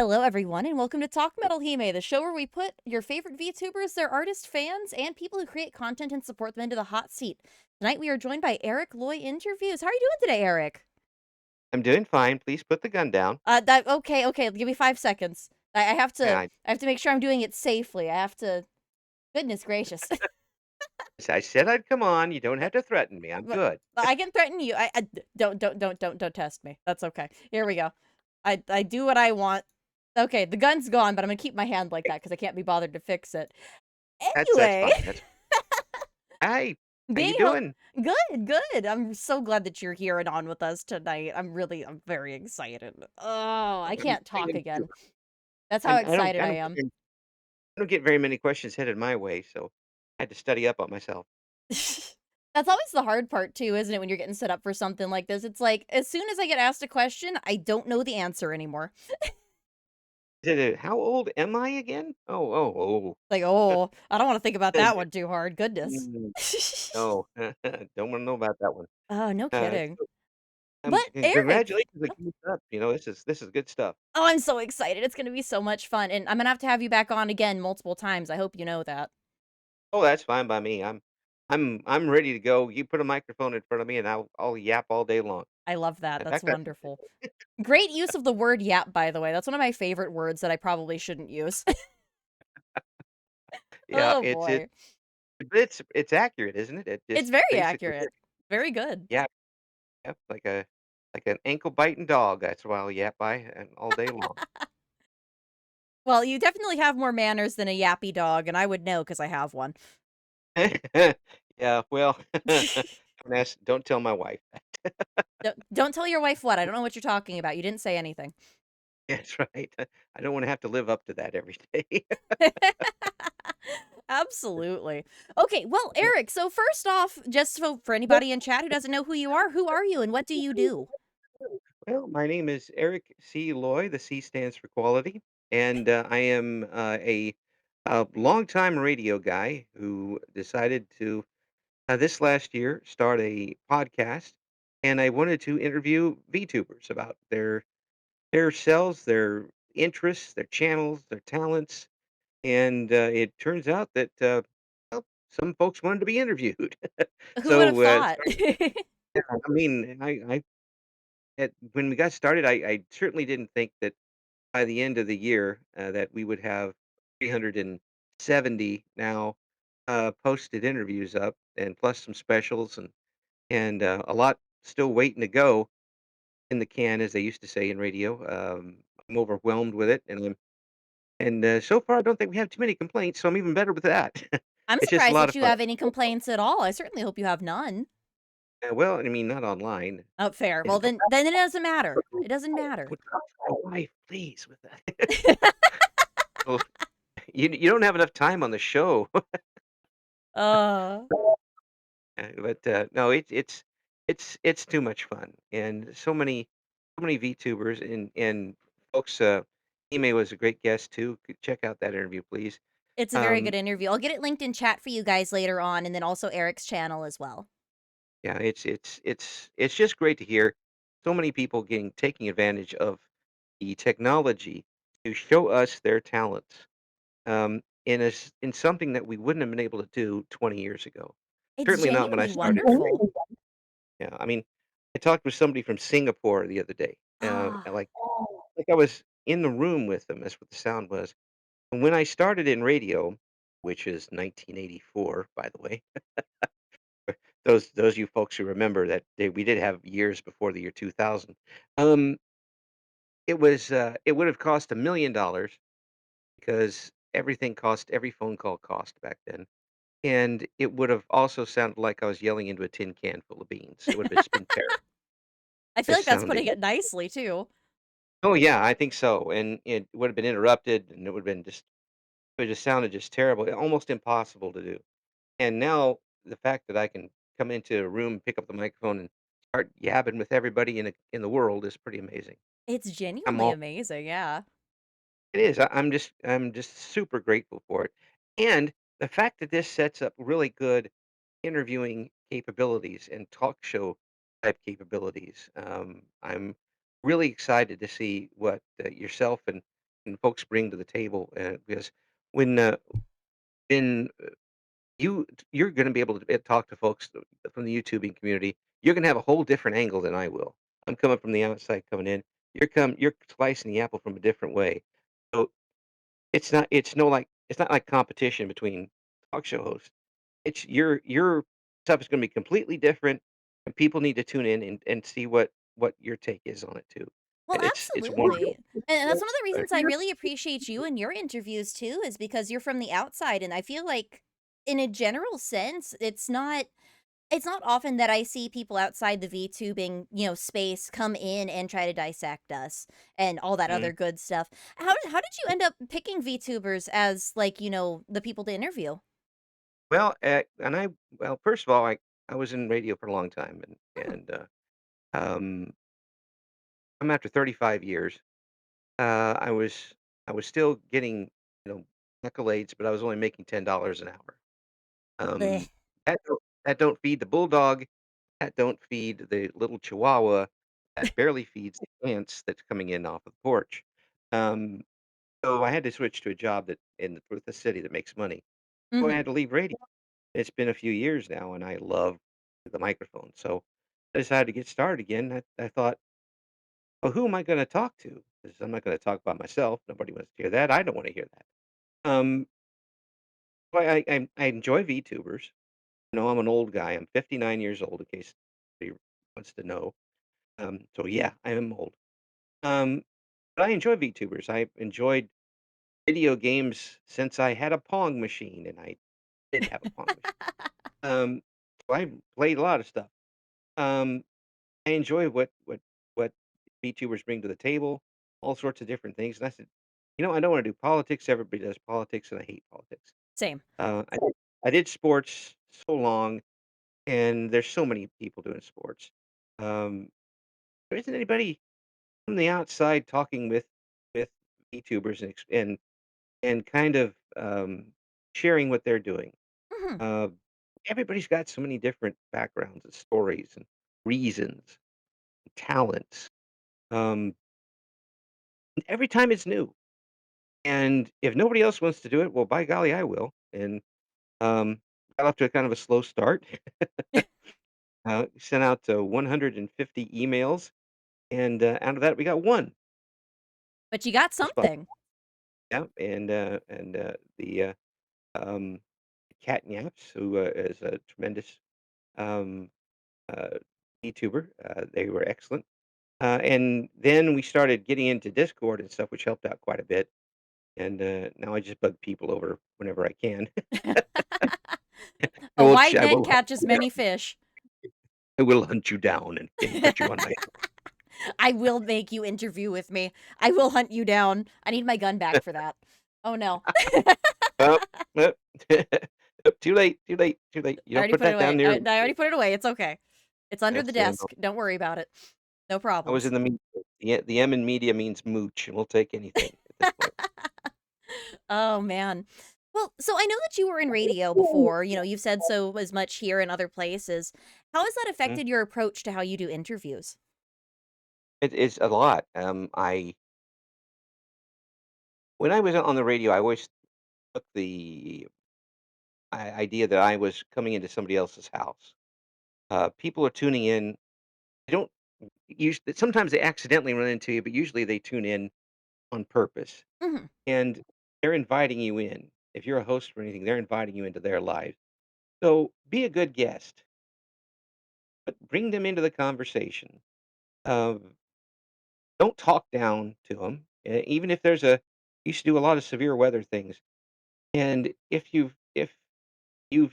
Hello, everyone, and welcome to TalkmetalHime, the show where we put your favorite VTubers, their artist fans, and people who create content and support them into the hot seat. Tonight, we are joined by Eric Loy Interviews. How are you doing today, Eric? I'm doing fine. Please put the gun down. Okay. Give me 5 seconds. I have Yeah, to. I have to make sure I'm doing it safely. I have to. Goodness gracious! I said I'd come on. You don't have to threaten me. I'm But good. I can threaten you. Don't test me. That's okay. Here we go. I do what I want. Okay, the gun's gone, but I'm gonna keep my hand like that because I can't be bothered to fix it. That's Anyway. fine. That's Hi. How Being you hel doing? Good. I'm so glad that you're here and on with us tonight. I'm very excited. Oh, I can't I talk am too. again. That's how And I don't excited I I don't am. I don't get very many questions headed my way, so I had to study up on myself. That's always the hard part too, isn't it, when you're getting set up for something like this? It's like, as soon as I get asked a question, I don't know the answer anymore. How old am I again? Oh. Like, "Oh, I don't wanna think about oh. that one too hard, goodness." Mm, no. Don't wanna know about that one. Oh, no kidding. So, But Eric, congratulations on keeping up. This is good stuff. oh, I'm so excited. It's gonna be so much fun, and I'm gonna have you back on again multiple times. I hope you know that. Oh, that's fine by me. I'm ready to go. You put a microphone in front of me, and I'll yap all day long. I love that. In That's fact, wonderful. Great use of the word "yap," by the way. That's one of my favorite words that I probably shouldn't use. yeah, Oh, boy. it's accurate, isn't it? It It's just very basically accurate. Very good. yap, yep, like an ankle biting dog. That's what I'll yap by and all day long. Well, you definitely have more manners than a yappy dog, and I would know because I have one. Yeah, well, don't tell my wife. Don't tell your wife what, I don't know what you're talking about, you didn't say anything. That's right. I don't want to have to live up to that every day. Absolutely. Okay, well, Eric, so first off, just for anybody in chat who doesn't know who are you and what do you do? Well, my name is Eric C Loy. The C stands for quality, and I am a longtime radio guy who decided to this last year start a podcast, and I wanted to interview VTubers about their selves, their interests, their channels, their talents, and it turns out that well, some folks wanted to be interviewed. Who would have so, thought? yeah, I mean, when we got started, I certainly didn't think that by the end of the year that we would have 370 now posted interviews up, and plus some specials and a lot still waiting to go in the can, as they used to say in radio. I'm overwhelmed with it, and so far I don't think we have too many complaints, so I'm even better with that. I'm It's just a surprised lot that of you fun. have any complaints at all, I certainly hope you have none. Well, I mean, not online. Oh, fair. Yeah, Well, then it doesn't matter. It doesn't matter. would my wife, please, with that. Well, you don't have enough time on the show. Uh, But no, it's too much fun, and so many VTubers and folks. Ime was a great guest too. Check out that interview, please. it's a very good Um, interview. I'll get it linked in chat for you guys later on, and then also Eric's channel as well. yeah, it's just great to hear so many people taking advantage of the technology to show us their talents in something that we wouldn't have been able to do 20 years ago. It's Certainly not when I genuinely started. wonderful. Yeah, I mean, I talked with somebody from Singapore the other day, Ah, and like I was in the room with them. That's what the sound was. And when I started in radio, which is 1984, by the way, those you folks who remember that we did have years before the year 2000. Um, it would have cost $1 million because every phone call cost back then. And it would have also sounded like I was yelling into a tin can full of beans. It would have just been terrible. I feel Just like that's putting sounding. it nicely too. Oh, yeah, I think so, and it would have been interrupted, and it just sounded just terrible, almost impossible to do. And now the fact that I can come into a room, pick up the microphone, and start yabbing with everybody in the world is pretty amazing. It's I'm genuinely all amazing, yeah. It is. I'm just super grateful for it, and the fact that this sets up really good interviewing capabilities and talk show type capabilities. I'm really excited to see what yourself and and folks bring to the table, because when, when you're gonna be able to talk to folks from the YouTubing community, you're gonna have a whole different angle than I will. I'm coming from the outside coming in. You're slicing the apple from a different way. So it's not like competition between talk show hosts. It's your stuff is gonna be completely different, and people need to tune in and see what your take is on it too. Well, And it's absolutely. wonderful. And that's one of the Uh, reasons I really appreciate you and your interviews too, is because you're from the outside. And I feel like, in a general sense, it's not often that I see people outside the VTubing, space come in and try to dissect us and all that mhm. other good stuff. How did you end up picking VTubers as, like, the people to interview? Well, first of all, I was in radio for a long time, Hmm. um, I'm after 35 years. I was still getting, you know, accolades, but I was only making $10 an hour. Blech. Um, that don't feed the bulldog, that don't feed the little chihuahua, that barely feeds the ants that's coming in off of the porch. Um, so I had to switch to a job that with a city that makes money. So I Mhm. had to leave radio. It's been a few years now, and I love the microphone. So I decided to get started again. I thought, well, who am I going to talk to? Because I'm not going to talk about myself. Nobody wants to hear that. I don't want to hear that. I enjoy VTubers. I'm an old guy. I'm 59 years old, in case anybody wants to know. So yeah, I am old. Um, but I enjoy VTubers. I enjoyed video games since I had a Pong machine, and I did have a Pong machine. Um, so I played a lot of stuff. Um, I enjoy what VTubers bring to the table, all sorts of different things. And I said, I don't want to do politics. Everybody does politics, and I hate politics. Same. I did sports so long, and there's so many people doing sports. Um, there isn't anybody from the outside talking with VTubers and kind of sharing what they're doing. Mhm. Uh, Everybody's got so many different backgrounds and stories and reasons, and talents. Um, every time it's new, and if nobody else wants to do it, well, by golly, I will. And got off to a kind of a slow start. Sent out 150 emails, and out of that, we got one But you got response. something. Yeah, and the um, Cat Yaps, who is a tremendous um, uh, YouTuber, they were excellent. And then we started getting into Discord and stuff, which helped out quite a bit. And now I just bug people over whenever I can. A I wide net will, catches many fish. I will hunt you down and put you on my. I will make you interview with me. I will hunt you down. I need my gun back for that. Oh, no. Oh, oh, too late, too late, too late. You I don't already put put it that down away. near. I already put it away. It's okay. It's under the That's desk. no. Don't worry about it. No I was problems. in the media. The M in media means mooch, and we'll take anything at this point. Oh, man. Well, so I know that you were in radio before. You've said so as much here and other places. How has that Mhm. affected your approach to how you do interviews? It is a lot. I When I was on the radio, I always took the idea that I was coming into somebody else's house. People are tuning in. They don't sometimes they accidentally run into you, but usually they tune in on purpose, Mhm. and they're inviting you in. If you're a host or anything, they're inviting you into their lives. So be a good guest, but bring them into the conversation. Um, don't talk down to them, even if there's a. Used to do a lot of severe weather things, and if you've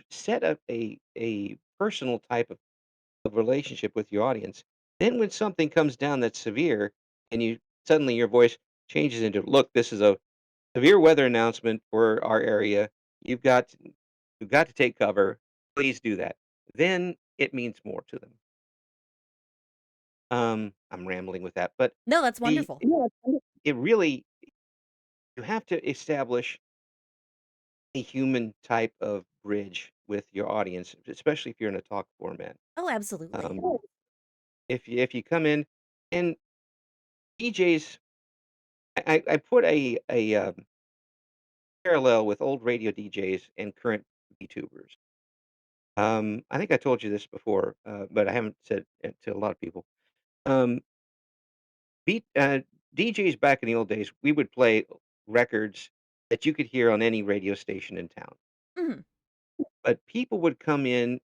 set up a personal type of relationship with your audience, then when something comes down that's severe, and you suddenly your voice changes into, "Look, this is a severe weather announcement for our area. You've got you've got to take cover. Please do that." Then it means more to them. I'm rambling with that, but No, that's the wonderful. it really you have to establish a human type of bridge with your audience, especially if you're in a talk format. Oh, absolutely. Um, if you come in and DJs I put a parallel with old radio DJs and current VTubers. I think I told you this before, but I haven't said it to a lot of people. Um, V DJs back in the old days, we would play records that you could hear on any radio station in town. Mhm. But people would come in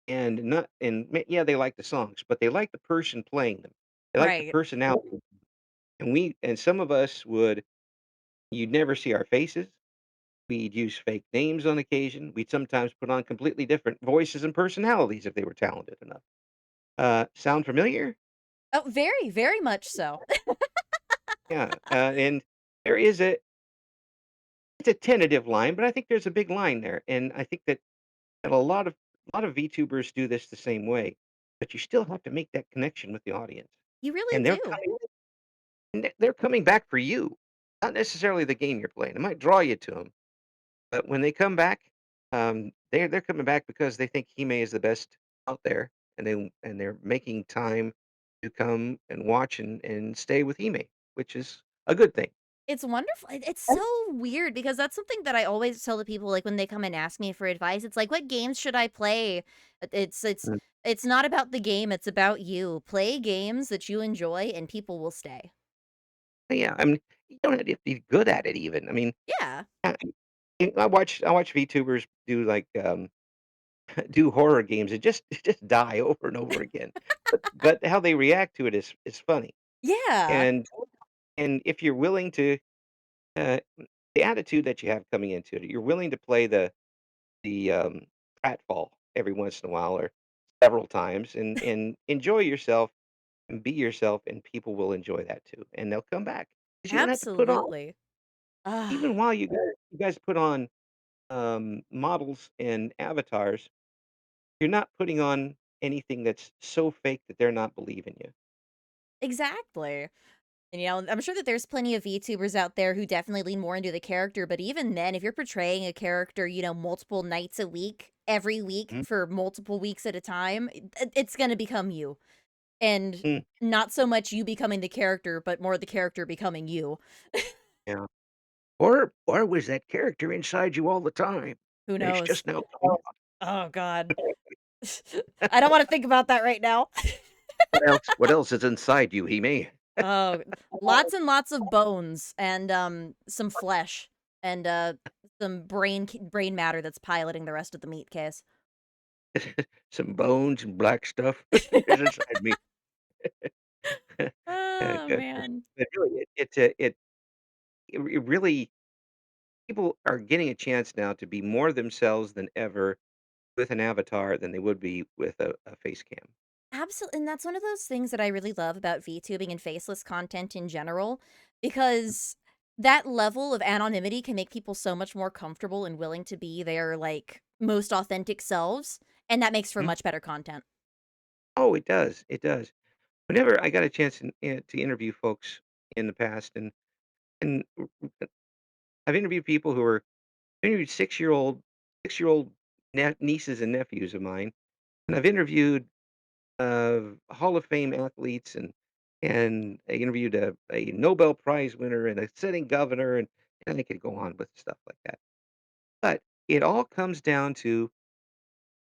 and not and yeah, they like the songs, but they like the person playing them. They like the Right. personality. And some of us would you'd never see our faces. We'd use fake names on occasion. We'd sometimes put on completely different voices and personalities if they were talented enough. Sound familiar? Oh, very, very much so. Yeah, and there is a it's a tentative line, but I think there's a big line there, and I think that a lot of VTubers do this the same way, but you still have to make that connection with the audience, You really and do. they're coming back for you, not necessarily the game you're playing. It might draw you to them, but when they come back, they're coming back because they think Hime is the best out there, and they're making time to come and watch and stay with Hime, which is a good thing. It's wonderful. It's so weird because that's something that I always tell the people, like, when they come and ask me for advice. It's like, "What games should I play?" Mm, it's not about the game, it's about you. Play games that you enjoy and people will stay. yeah, I mean, you don't have to be good at it even. I mean, Yeah. I I watch VTubers do, like, do horror games and just die over and over again, but how they react to it is funny, Yeah. and if you're willing to, the attitude that you have coming into it, you're willing to play the pratfall every once in a while or several times and enjoy yourself and be yourself, and people will enjoy that too, and they'll come back because you don't have to put on Absolutely. Ah, even while you guys put on, models and avatars, you're not putting on anything that's so fake that they're not believing you. exactly. And, I'm sure that there's plenty of VTubers out there who definitely lean more into the character, but even then, if you're portraying a character, multiple nights a week, every week Mhm. for multiple weeks at a time, it's gonna become you. And Mm, not so much you becoming the character, but more the character becoming you. yeah. Or was that character inside you all the time? Who And it's knows? just now coming out. Oh god. I don't wanna think about that right now. What else is inside you, Hime? Oh, lots and lots of bones and, some flesh and, some brain matter that's piloting the rest of the meat case. Some bones and black stuff is inside me. Yeah, Oh, good. man. But really, it really people are getting a chance now to be more themselves than ever with an avatar than they would be with a face cam. Absolutely, and that's one of those things that I really love about VTubing and faceless content in general, because that level of anonymity can make people so much more comfortable and willing to be their, like, most authentic selves, and that makes for Mhm. much better content. Oh, it does, it does. Whenever I got a chance to interview folks in the past, and I've interviewed people who are I interviewed 6-year-old nieces and nephews of mine, and I've interviewed Hall of Fame athletes, and I interviewed a Nobel Prize winner and a sitting governor, and I could go on with stuff like that. But it all comes down to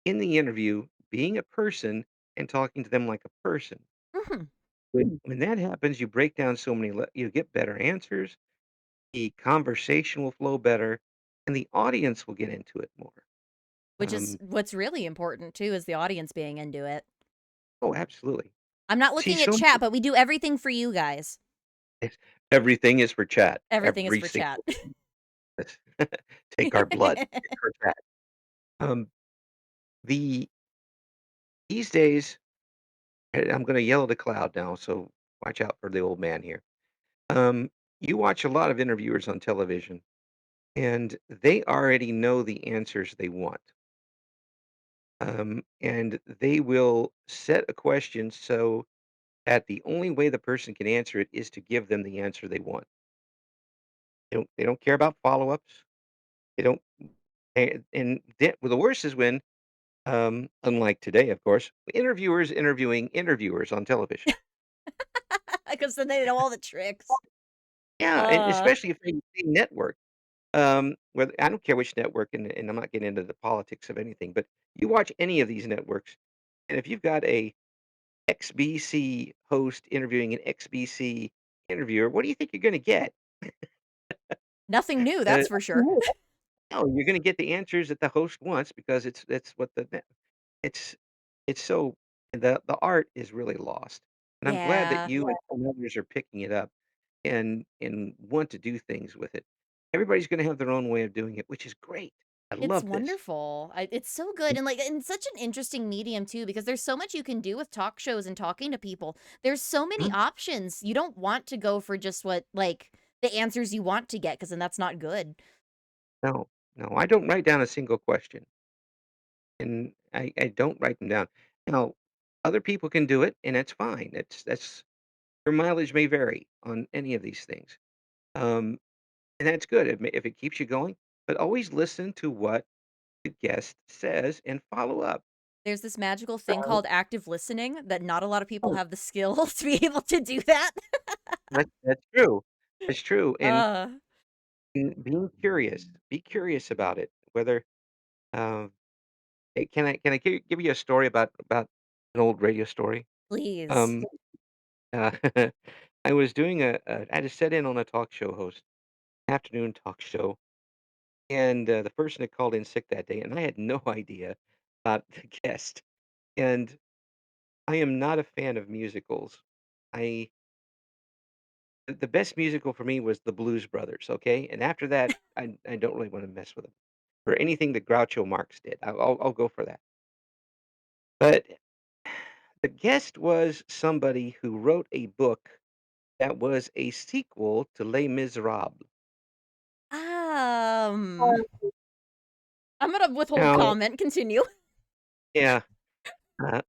in the interview being a person and talking to them like a person. Mhm. When that happens, you break down so many, you get better answers. The conversation will flow better, and the audience will get into it more. Which is Um, what's really important too, is the audience being into it. oh, absolutely. I'm not See, looking at so chat, but we do everything for you guys. everything is for chat. Everything is Every for chat. single take our blood. It's for chat. Um, the these days, and I'm gonna yell at a cloud now, so watch out for the old man here. You watch a lot of interviewers on television, and they already know the answers they want. And they will set a question so that the only way the person can answer it is to give them the answer they want. They don't care about follow-ups. They don't well, the worst is when, unlike today, of course, interviewers interviewing interviewers on television. Because then they know all the tricks. Yeah, and Uh, especially if they network. Whether I don't care which network, and I'm not getting into the politics of anything, but you watch any of these networks, and if you've got a XBC host interviewing an XBC interviewer, what do you think you're gonna get? Nothing new, Uh, that's for sure. no, you're gonna get the answers that the host wants because it's what the net it's it's so the art is really lost, and I'm glad that Yeah, you and others are picking it up and want to do things with it. Everybody's gonna have their own way of doing it, which is great. I it's love this. wonderful. It's so good, and, like, and such an interesting medium too, because there's so much you can do with talk shows and talking to people. There's so many Mhm. options. You don't want to go for just what like, the answers you want to get, because then that's not good. No, no, I don't write down a single question, and I don't write them down. Now, other people can do it, and that's fine. That's your mileage may vary on any of these things, and that's good if it keeps you going, but always listen to what the guest says and follow up. There's this magical thing Uh, called active listening that not a lot of people oh, have the skill to be able to do that. that's true. It's true, and Uh, being curious, be curious about it, whether, um can I give you a story about an old radio story? please. Um, uh, I was doing I had to set in on a talk show host, afternoon talk show, and, the person had called in sick that day, and I had no idea about the guest, and I am not a fan of musicals. I the best musical for me was The Blues Brothers, okay? And after that, I don't really wanna mess with them, or anything that Groucho Marx did. I'll go for that. But the guest was somebody who wrote a book that was a sequel to Les Misérables. Um, I'm gonna withhold Now comment, continue. yeah,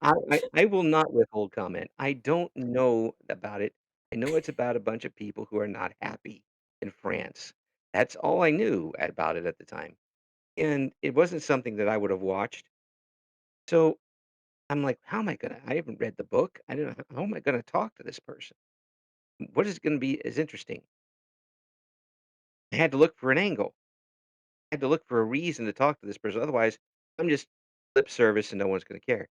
I will not withhold comment. I don't know about it. I know it's about a bunch of people who are not happy in France. That's all I knew about it at the time, and it wasn't something that I would have watched. So, I'm like, "How am I gonna" I haven't read the book. I don't know how am I gonna talk to this person? What is gonna be as interesting? I had to look for an angle. I had to look for a reason to talk to this person, otherwise, I'm just lip service and no one's gonna care.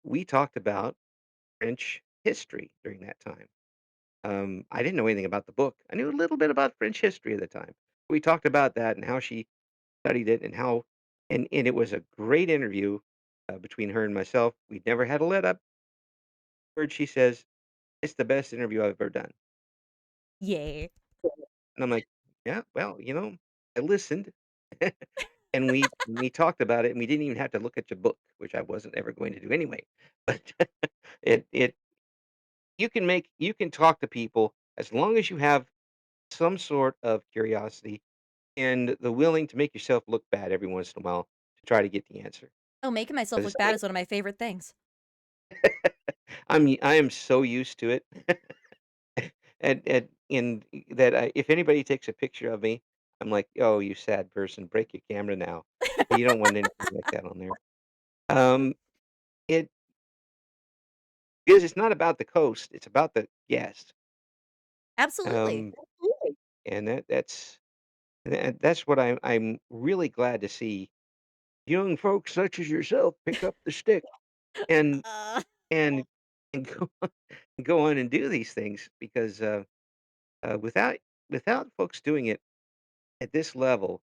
We talked about French history during that time. I didn't know anything about the book. I knew a little bit about French history at the time. We talked about that and how she studied it and how and it was a great interview, between her and myself. We'd never had a let up. Word she says, "It's the best interview I've ever done." Yay. And I'm like, "Yeah, well, I listened." And we talked about it, and we didn't even have to look at your book, which I wasn't ever going to do anyway. But it you can talk to people as long as you have some sort of curiosity and the willing to make yourself look bad every once in a while to try to get the answer. Oh, making myself 'Cause look bad is one of my favorite things. I am so used to it. And that if anybody takes a picture of me, I'm like, "Oh, you sad person, break your camera now." You don't want anything like that on there. Um, it because it's not about the coast, it's about the guest. Absolutely. Um, and that's what I'm really glad to see young folks such as yourself pick up the stick and Uh, and and go on and do these things because, without folks doing it at this level,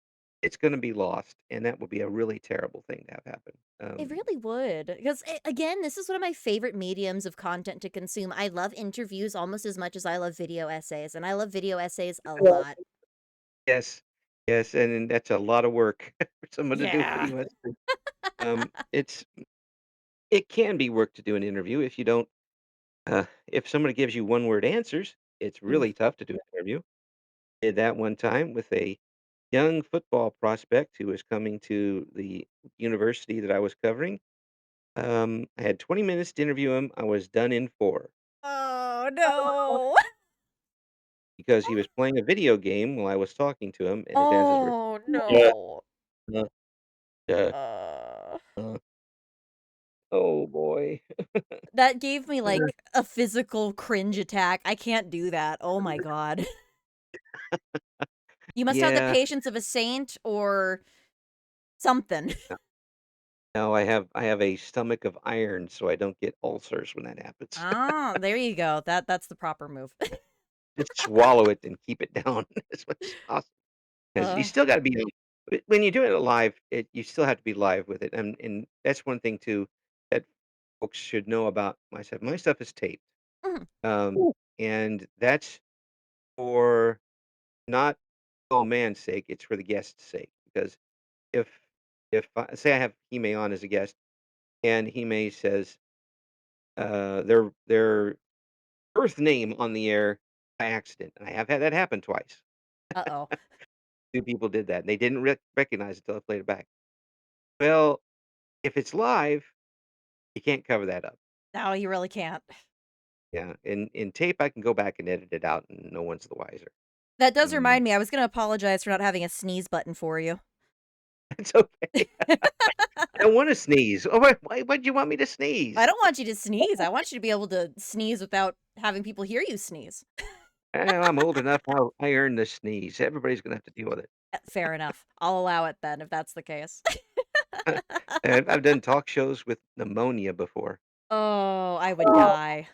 it's gonna be lost, and that would be a really terrible thing to have happen. it really would, because again, this is one of my favorite mediums of content to consume. I love interviews almost as much as I love video essays, and I love video essays a lot. Yes, yes, and that's a lot of work for someone to do what Yeah. he wants to. It's it can be work to do an interview if you don't if somebody gives you one-word answers, it's Ooh. really tough to do an interview. Did that one time with a young football prospect who was coming to the university that I was covering. I had 20 minutes to interview him. I was done in 4 Oh, no. because he was playing a video game while I was talking to him, and his answers were Oh, "Yeah, no. uh, uh, Uh, uh." Oh boy. That gave me, like, a physical cringe attack. I can't do that. Oh my god. You must have the Yeah. patience of a saint or something. No, I have a stomach of iron, so I don't get ulcers when that happens. Ah, there you go. That's the proper move. Just swallow it and keep it down as much as possible. 'Cause you Ugh. still gotta be when you're doing it live, you still have to be live with it, and that's one thing too that folks should know about my stuff. My stuff is taped, Mhm. and that's for not oh man's sake, it's for the guest's sake, because if say I have Hime on as a guest, and Hime says, their birth name on the air by accident, and I have had that happen twice. Uh-oh. 2 people did that, and they didn't recognize it till I played it back. Well, if it's live, you can't cover that up. No, you really can't. Yeah, in tape, I can go back and edit it out, and no one's the wiser. That does Mm, remind me, I was gonna apologize for not having a sneeze button for you. it's okay. I don't wanna sneeze. Oh, why'd you want me to I sneeze? don't want you to sneeze, I want you to be able to sneeze without having people hear you sneeze. I'm old enough now, I earned the sneeze. Everybody's gonna have to deal with it. Fair enough. I'll allow it then if that's the case. And I've done talk shows with pneumonia before. Oh, I would die.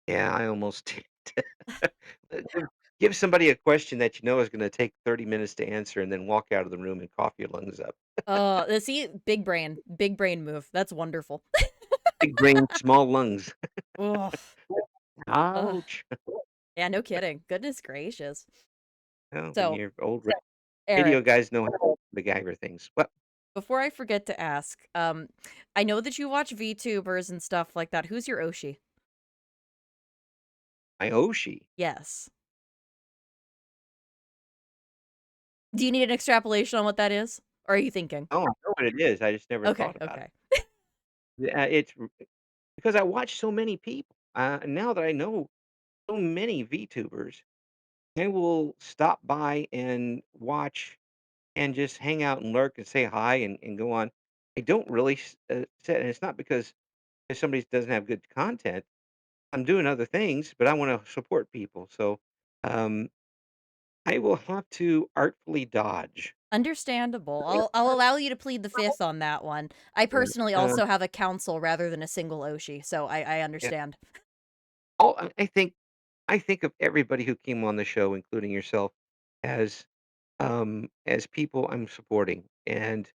Yeah, I almost did. Give somebody a question that you know is gonna take 30 minutes to answer and then walk out of the room and cough your lungs up. See, big brain move. That's wonderful. Big brain, small lungs. Ugh, ugh. Ouch. Yeah, no kidding. Goodness gracious. Well, when So, you're old, radio Eric, guys know how to MacGyver things. Well, before I forget to ask, I know that you watch VTubers and stuff like that. Who's your Oshi? my Oshi. Yes. Do you need an extrapolation on what that is? Or are you thinking? Oh, I know what it is, I just never Okay, thought about it. okay. Yeah, because I watch so many people, and now that I know so many VTubers, I will stop by and watch and just hang out and lurk and say hi and go on. I don't really sit, and it's not because if somebody doesn't have good content. I'm doing other things, but I want to support people. So um, I will have to artfully dodge. Understandable. I'll allow you to plead the fifth on that one. I Right. personally also have a council rather than a single Oshi, so I Yeah. understand. I think of everybody who came on the show, including yourself, as as people I'm supporting. And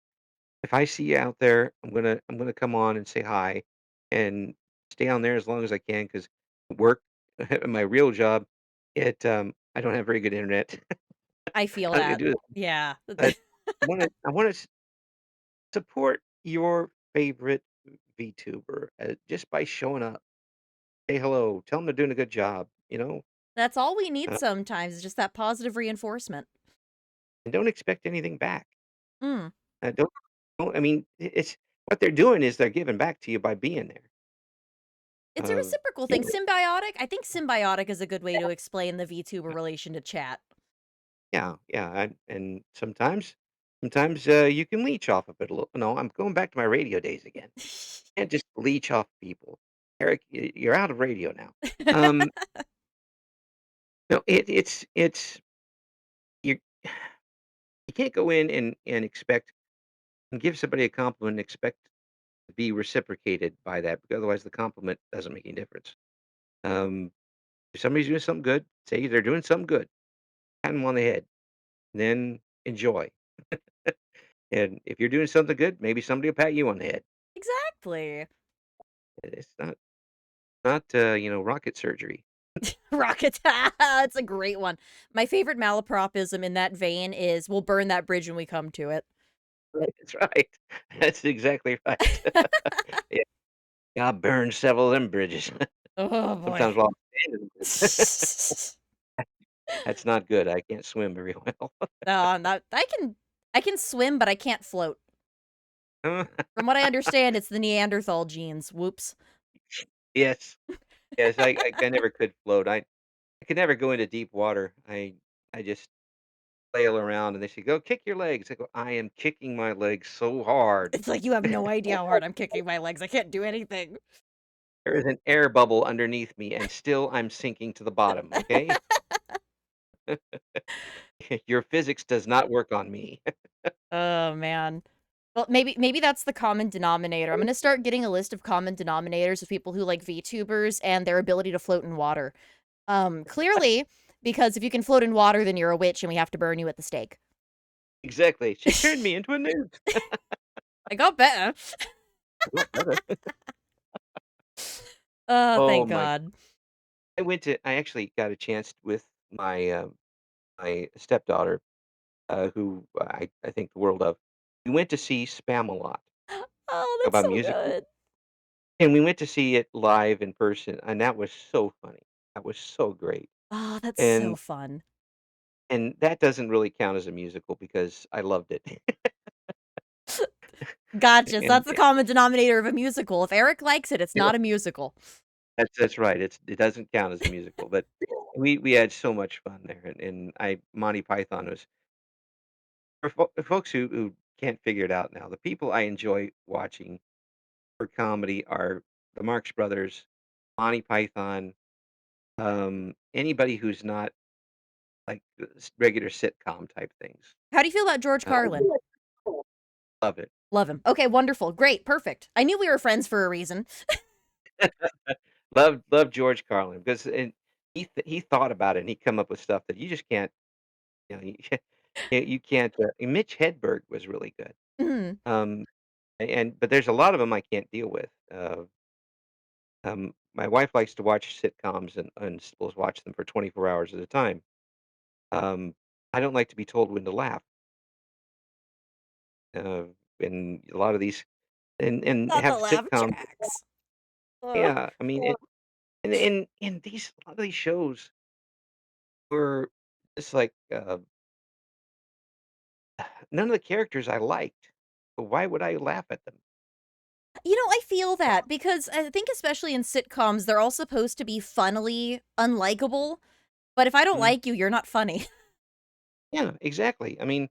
if I see you out there, I'm gonna come on and say hi and stay on there as long as I can because work my real job, I don't have very good internet. I feel I can that. do it, Yeah. but I wanna support your favorite VTuber just by showing up. Say hello. Tell them they're doing a good job. That's all we need Uh, sometimes, is just that positive reinforcement. and don't expect anything back. Mm. Don't. I mean, it's what they're doing is they're giving back to you by being there. It's a Uh, reciprocal thing. Symbiotic? I think symbiotic is a good way to explain the VTuber relation to chat. yeah, yeah, and sometimes you can leech off of it a little. No, I'm going back to my radio days again. Can't just leech off people. Eric, you're out of radio now. Um, no, it's you. You can't go in and expect and give somebody a compliment and expect to be reciprocated by that, because otherwise the compliment doesn't make any difference. Um, if somebody's doing something good, say they're doing something good, pat them on the head, then enjoy. And if you're doing something good, maybe somebody will pat you on the head. Exactly. It's not rocket surgery. Rocket. That's a great one. My favorite malapropism in that vein is we'll burn that bridge when we come to it. Right. That's right. That's exactly right. Yeah, I burned several of them bridges. Oh boy. Sometimes while I'm standing, that's not good. I can't swim very well. No, I'm not I can swim, but I can't float. From what I understand, it's the Neanderthal genes. Whoops. Yes. Yes, I never could float. I could never go into deep water. I just flail around, and they say, "Go kick your legs." I go, "I am kicking my legs so hard. It's like, "You have no idea how hard I'm kicking my legs, I can't do anything." There is an air bubble underneath me, and still I'm sinking to the bottom, okay? Your physics does not work on me." Oh, man. Well, maybe that's the common denominator. I'm gonna start getting a list of common denominators of people who like VTubers and their ability to float in water. Clearly, because if you can float in water, then you're a witch and we have to burn you at the stake. Exactly. She turned me into a newt. I got better. Well, better. Oh, Oh thank my God. I actually got a chance with my stepdaughter, who I think the world of. We went to see Spamalot Oh, that's about so musical, good. and we went to see it live in person, and that was so funny. That was so great. Oh, that's so And fun. and that doesn't really count as a musical because I loved it. Gotcha. So And that's the common denominator of a musical. If Eric likes it, it's yeah, not a musical. that's right. It doesn't count as a musical, but we had so much fun there, and I Monty Python was for folks who can't figure it out now. The people I enjoy watching for comedy are the Marx Brothers, Monty Python, anybody who's not like regular sitcom type things. How do you feel about George Uh, Carlin? love it. Love him. Okay, wonderful. Great. Perfect. I knew we were friends for a reason. Love George Carlin because and he thought about it and he come up with stuff that you just can't, you know, you, you can't. And Mitch Hedberg was really good. Mhm. Um, and but there's a lot of them I can't deal with. My wife likes to watch sitcoms and will watch them for 24 hours at a time. Um, I don't like to be told when to laugh. Uh, and a lot of these and Not the have laugh sitcoms. tracks. Ugh. Yeah, I mean, and these a lot of these shows were just like none of the characters I liked. So why would I laugh at them? You know, I feel that because I think especially in sitcoms, they're all supposed to be funnily unlikable, but if I don't Mhm. like you, you're not funny. Yeah, exactly. I mean,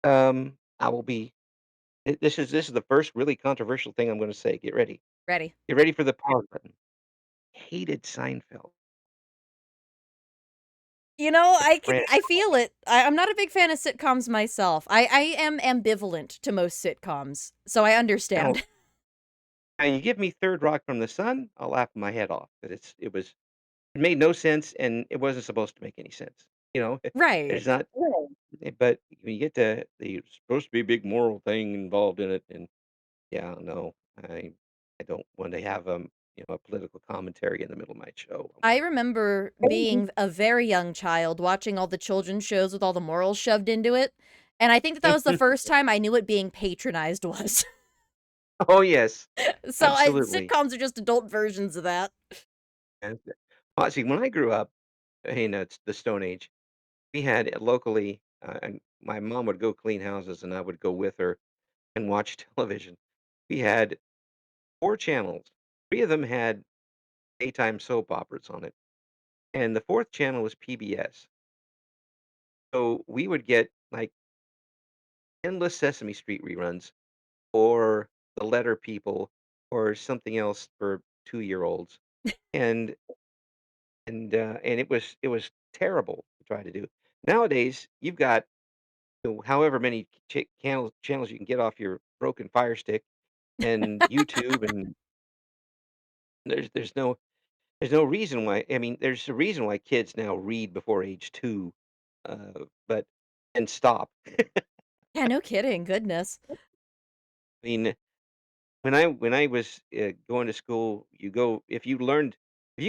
I will be. This is the first really controversial thing I'm going to say. Get ready. Ready. Get ready for the pause button. Hated Seinfeld. You know, The Friends. I feel it. I'm not a big fan of sitcoms myself. I am ambivalent to most sitcoms, so I Now, understand. now you give me Third Rock from the Sun, I'll laugh my head off. But it made no sense and it wasn't supposed to make any sense. You know, Right. there's not. But when you get to the supposed to be a big moral thing involved in it, and yeah, no, I don't want to have a political commentary in the middle of my show. I I want remember being a very young child watching all the children's shows with all the morals shoved into it, and I think that was the first time I knew what being patronized was. Oh yes, So, absolutely. sitcoms are just adult versions of that. And well, see, when I grew up, it's the Stone Age. We had locally, and my mom would go clean houses, and I would go with her and watch television. We had 4 channels. 3 of them had daytime soap operas on it, and the 4th channel was PBS. So we would get like endless Sesame Street reruns, or The Letter People, or something else for 2-year-olds, and and it was terrible to try to do. Nowadays, you've got however many channels you can get off your broken Fire Stick and YouTube, and there's no reason why. I mean, there's a reason why kids now read before age 2, but and stop. Yeah, no kidding, goodness. I mean, when I was, going to school, you go if you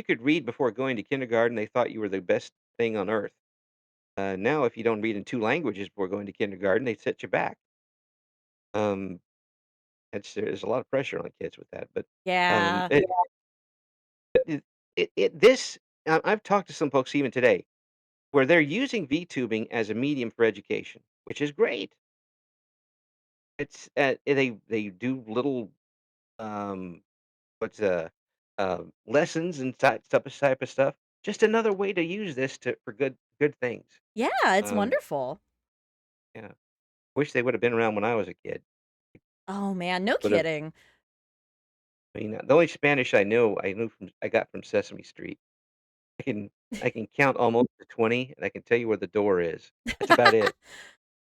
could read before going to kindergarten, they thought you were the best thing on earth. Now if you don't read in 2 languages before going to kindergarten, they set you back. Um, there's a lot of pressure on kids with that, but, um, Yeah. it it it this I've talked to some folks even today where they're using VTubing as a medium for education, which is great. They do little, um, what's, lessons and type of stuff. just another way to use this to for good things. Yeah, it's Um, wonderful. yeah. Wish they would have been around when I was a kid. Oh, man, no Would have kidding. I mean, the only Spanish I got from Sesame Street. I can I can count almost to 20, and I can tell you where the door is. That's about it.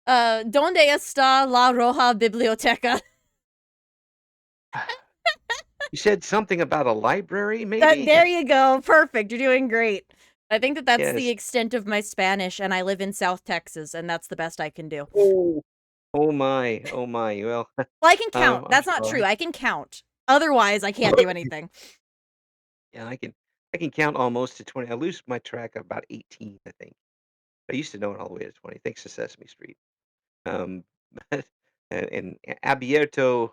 ¿Dónde está la roja biblioteca? You said something about a library, That maybe? there you go, perfect, you're doing great. I think that that's the Yes. extent of my Spanish, and I live in South Texas, and that's the best I can do. Oh. Oh my, oh my. Well, Well, I can count, I'm that's not true, sorry. I can count. Otherwise, I can't do anything. Yeah, I can count almost to 20. I lose my track of about 18, I think. I used to know it all the way to 20, thanks to Sesame Street. Um, and abierto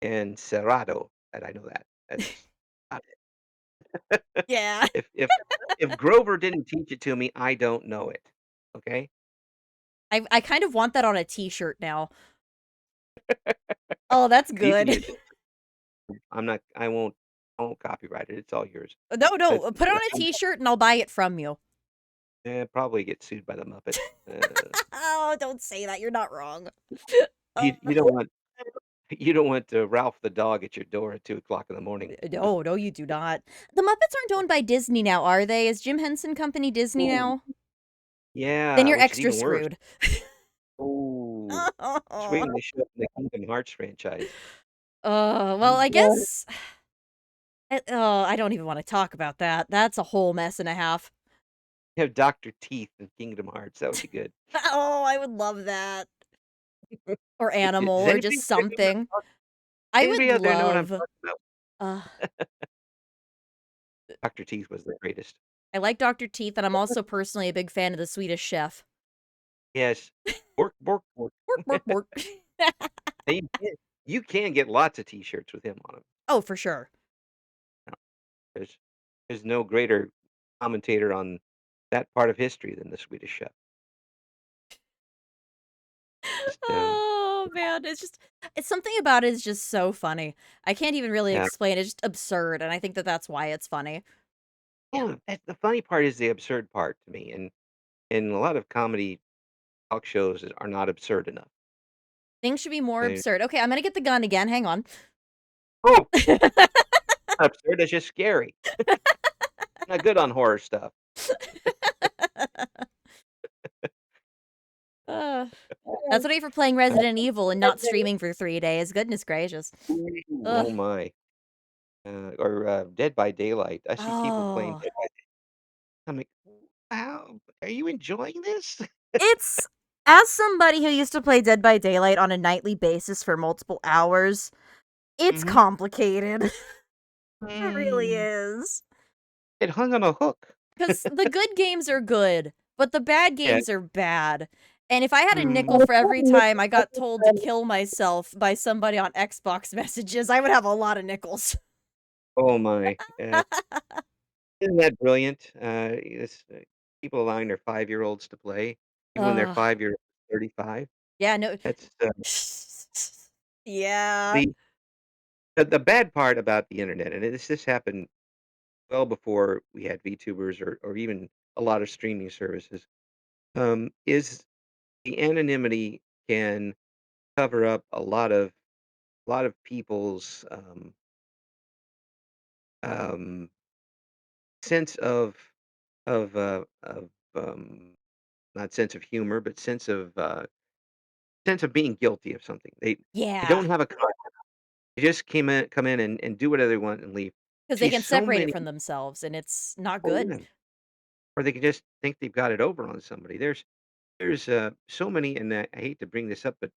and cerrado, and I know that. That's about it. Yeah. If Grover didn't teach it to me, I don't know it. Okay? I kind of want that on a t-shirt now. Oh, that's You can good. use it. I won't copyright it. It's all yours. No, But no, put it on a t-shirt and I'll buy it from you. probably get sued by the Muppets. Oh, don't say that, you're not wrong. Uh, You don't want you don't want, Ralph the dog at your door at 2 o'clock in the morning. no, no, you do not. The Muppets aren't owned by Disney now, are they? Is Jim Henson Company Disney Ooh. now? Then Yeah, you're which is extra even worse. screwed. Oh, just wait when they show up in the Kingdom Hearts franchise. Well, I guess oh, I don't even wanna talk about that. That's a whole mess and a half. Have Doctor Teeth in Kingdom Hearts, that would be good. Oh, I would love that. Or D Animal, does or just something. I would anybody out there know what I'm love talking about? uh, Doctor Teeth was the greatest. I like Doctor Teeth, and I'm also personally a big fan of the Swedish Chef. Yes. Bork, bork, bork. Bork, bork, bork. And you can get lots of T-shirts with him on 'em. Oh, for sure. No, there's there's no greater commentator on that part of history than the Swedish Chef. Just, Oh, man, it's something about it is just so funny. I can't even really yeah. explain, it's just absurd, and I think that that's why it's funny. Yeah, the funny part is the absurd part to me, and a lot of comedy talk shows are not absurd enough. Things should be more They absurd. Okay, I'm gonna get the gun again, hang on. oh, not absurd, it's just scary. Not good on horror stuff. Uh, that's what I get for playing Resident Evil and not streaming for 3 days, goodness gracious. Ooh, Ugh. oh my. Or, Dead by Daylight. I see people playing Oh. Dead by I'm like, "Wow, are you enjoying this?" It's as somebody who used to play Dead by Daylight on a nightly basis for multiple hours, it's Mhm. complicated. It really Mm. is. It hung on a hook. Because the good games are good, but the bad Yeah. games are bad. And if I had a Mm. nickel for every time I got told to kill myself by somebody on Xbox messages, I would have a lot of nickels. Oh my. Isn't that brilliant? People allowing their five-year-olds to play, even when their Ugh. 5 year 35. Yeah, no. That's, Yeah. the the bad part about the internet, and this happened well before we had VTubers or even a lot of streaming services, is the anonymity can cover up a lot of people's, um, sense of, not sense of humor, but sense of being guilty of something. They Yeah. don't have a conscience. They just come in and do whatever they want and leave. Because they See can so separate it many from themselves, and it's not oh, good. yeah, or they can just think they've got it over on somebody. There's, so many, and I hate to bring this up, but,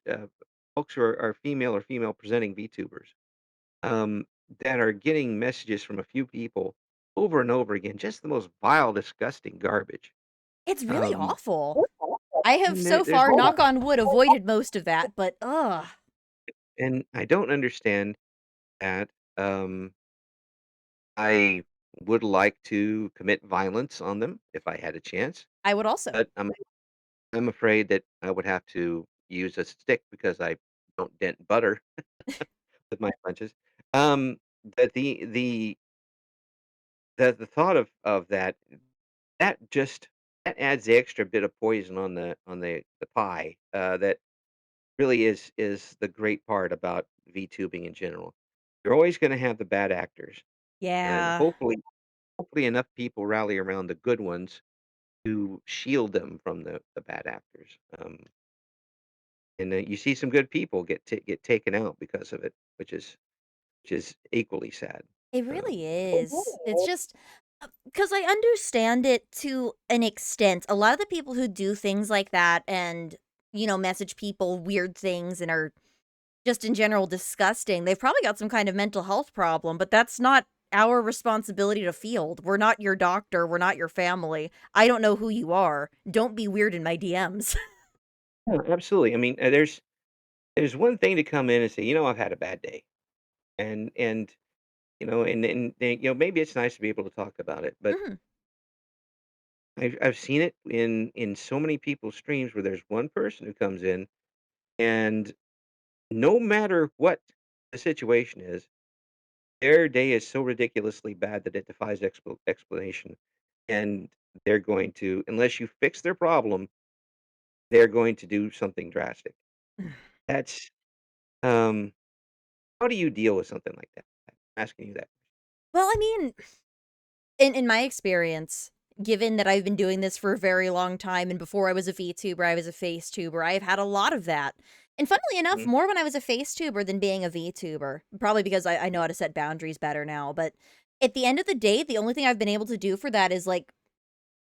folks who are female or female presenting VTubers, um, that are getting messages from a few people over and over again, just the most vile, disgusting garbage. It's really Um, awful. I have and so there's far, knock on wood, avoided most of that, but ugh, and I don't understand that. I would like to commit violence on them if I had a chance, I would also. but I'm afraid that I would have to use a stick because I don't dent butter with my punches. Um, that the the thought of that just that adds the extra bit of poison on the pie, that really is the great part about VTubing in general. You're always gonna have the bad actors, and Yeah. hopefully enough people rally around the good ones to shield them from the bad actors, and, you see some good people get taken out because of it, which is equally sad. It Um, really is. It's just because I understand it to an extent. A lot of the people who do things like that and, message people weird things and are just in general disgusting, they've probably got some kind of mental health problem, but that's not our responsibility to field. We're not your doctor. We're not your family. I don't know who you are. Don't be weird in my DMs. yeah, absolutely. I mean, there's one thing to come in and say, "I've had a bad day," and maybe it's nice to be able to talk about it, but Mhm. I've seen it in so many people's streams where there's one person who comes in, and no matter what the situation is, their day is so ridiculously bad that it defies explanation, and they're going to, unless you fix their problem, they're going to do something drastic. That's um, how do you deal with something like that? I'm asking you that. Well, I mean, in my experience, given that I've been doing this for a very long time, and before I was a VTuber, I was a FaceTuber, I've had a lot of that. And funnily enough, Mhm. more when I was a FaceTuber than being a VTuber. Probably because I know how to set boundaries better now. But at the end of the day, the only thing I've been able to do for that is like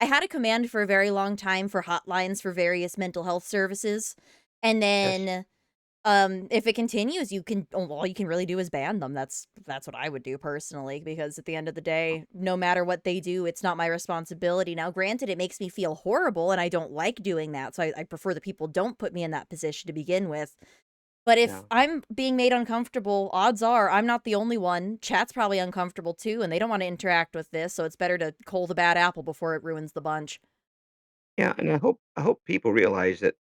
I had a command for a very long time for hotlines for various mental health services. And Yes. then if it continues, all you can really do is ban them. That's what I would do personally, because at the end of the day, no matter what they do, it's not my responsibility. Now, granted, it makes me feel horrible and I don't like doing that. So I prefer that people don't put me in that position to begin with. But if Yeah. I'm being made uncomfortable, odds are I'm not the only one. Chat's probably uncomfortable too, and they don't want to interact with this, so it's better to cull the bad apple before it ruins the bunch. Yeah, and I hope people realize that